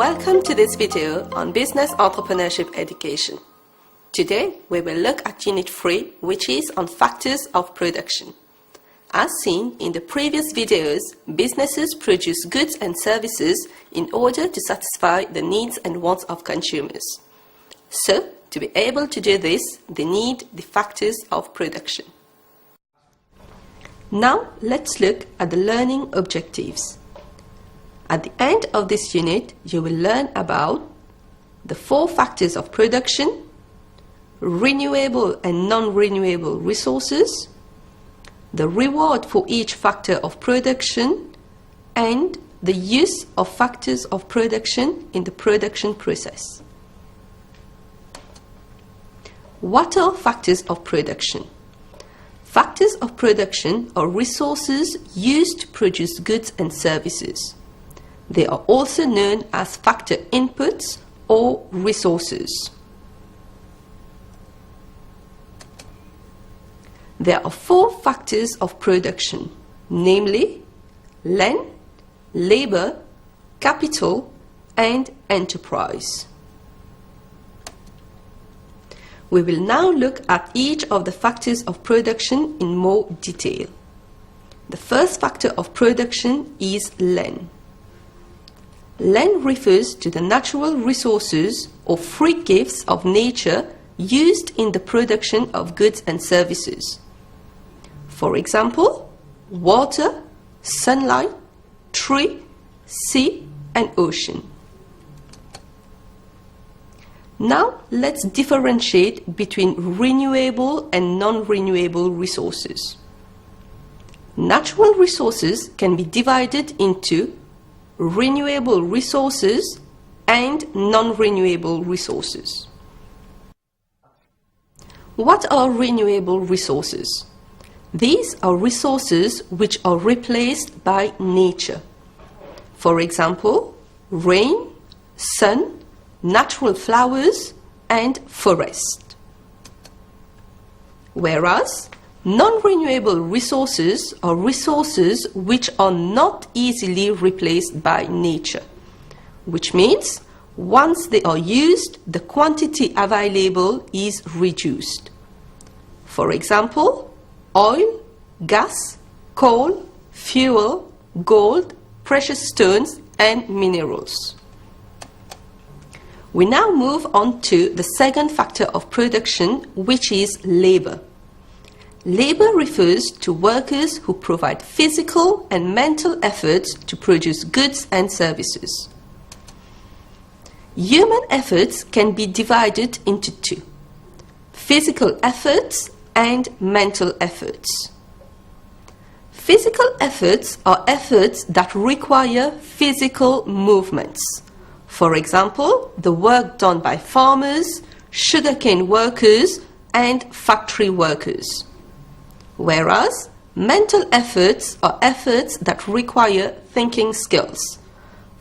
Welcome to this video on Business Entrepreneurship Education. Today we will look at Unit 3, which is on factors of production. As seen in the previous videos, businesses produce goods and services in order to satisfy the needs and wants of consumers. So, to be able to do this, they need the factors of production. Now, let's look at the learning objectives. At the end of this unit, you will learn about the 4 factors of production, renewable and non-renewable resources, the reward for each factor of production, and the use of factors of production in the production process. What are factors of production? Factors of production are resources used to produce goods and services. They are also known as factor inputs or resources. There are 4 factors of production, namely land, labor, capital, and enterprise. We will now look at each of the factors of production in more detail. The first factor of production is land. Land refers to the natural resources or free gifts of nature used in the production of goods and services. For example, water, sunlight, tree, sea, and ocean. Now, let's differentiate between renewable and non-renewable resources. Natural resources can be divided into renewable resources and non-renewable resources. What are renewable resources? These are resources which are replaced by nature. For example, rain, sun, natural flowers, and forest. Whereas, non-renewable resources are resources which are not easily replaced by nature, which means once they are used, the quantity available is reduced. For example, oil, gas, coal, fuel, gold, precious stones, and minerals. We now move on to the second factor of production, which is labor. Labor refers to workers who provide physical and mental efforts to produce goods and services. Human efforts can be divided into 2: physical efforts and mental efforts. Physical efforts are efforts that require physical movements. For example, the work done by farmers, sugarcane workers, and factory workers. Whereas, mental efforts are efforts that require thinking skills.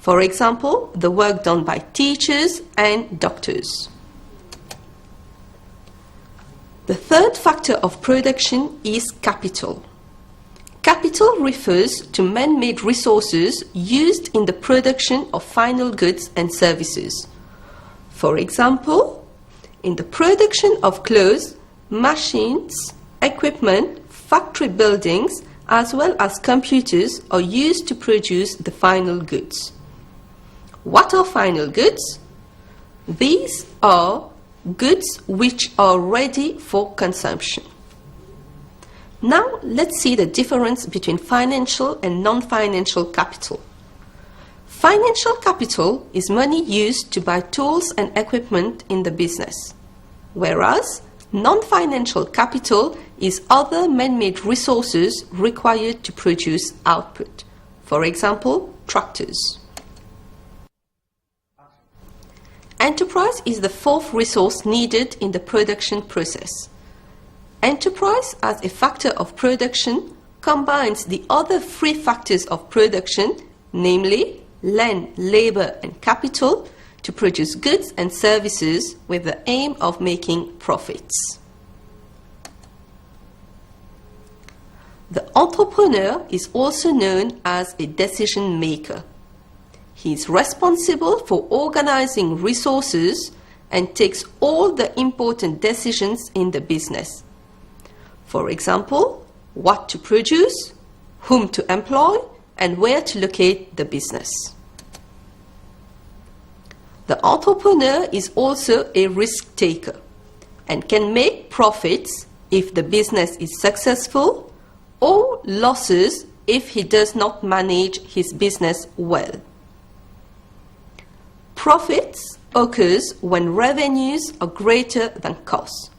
For example, the work done by teachers and doctors. The third factor of production is capital. Capital refers to man-made resources used in the production of final goods and services. For example, in the production of clothes, machines, equipment, factory buildings, as well as computers are used to produce the final goods. What are final goods? These are goods which are ready for consumption. Now, let's see the difference between financial and non-financial capital. Financial capital is money used to buy tools and equipment in the business, whereas non-financial capital is other man-made resources required to produce output. For example, tractors. Enterprise is the 4th resource needed in the production process. Enterprise, as a factor of production, combines the other 3 factors of production, namely land, labor, and capital, to produce goods and services with the aim of making profits. The entrepreneur is also known as a decision maker. he is responsible for organizing resources and takes all the important decisions in the business. For example, what to produce, whom to employ, and where to locate the business. The entrepreneur is also a risk taker and can make profits if the business is successful or losses if he does not manage his business well. Profits occurs when revenues are greater than costs.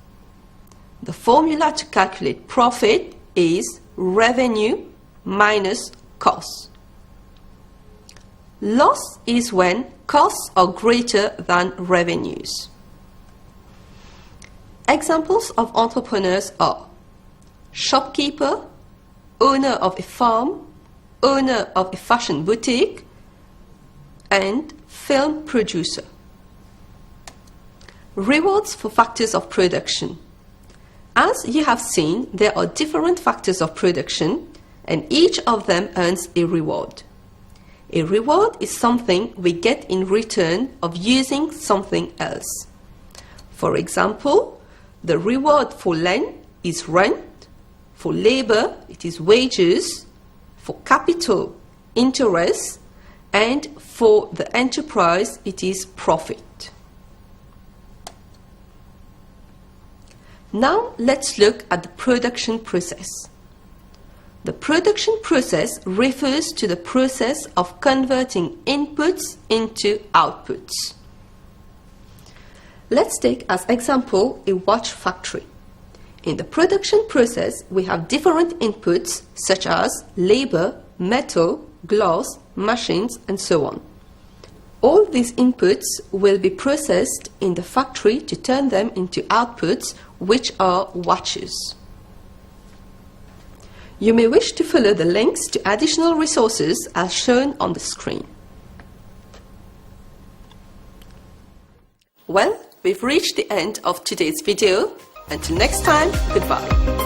The formula to calculate profit is revenue minus costs. Loss is when costs are greater than revenues. Examples of entrepreneurs are shopkeeper, owner of a farm, owner of a fashion boutique, and film producer. Rewards for factors of production. As you have seen, there are different factors of production, and each of them earns a reward. A reward is something we get in return of using something else. For example, the reward for land is rent, for labor it is wages, for capital interest, and for the enterprise it is profit. Now let's look at the production process. The production process refers to the process of converting inputs into outputs. Let's take as example a watch factory. In the production process, we have different inputs such as labor, metal, glass, machines, and so on. All these inputs will be processed in the factory to turn them into outputs, which are watches. You may wish to follow the links to additional resources as shown on the screen. Well, we've reached the end of today's video. Until next time, goodbye.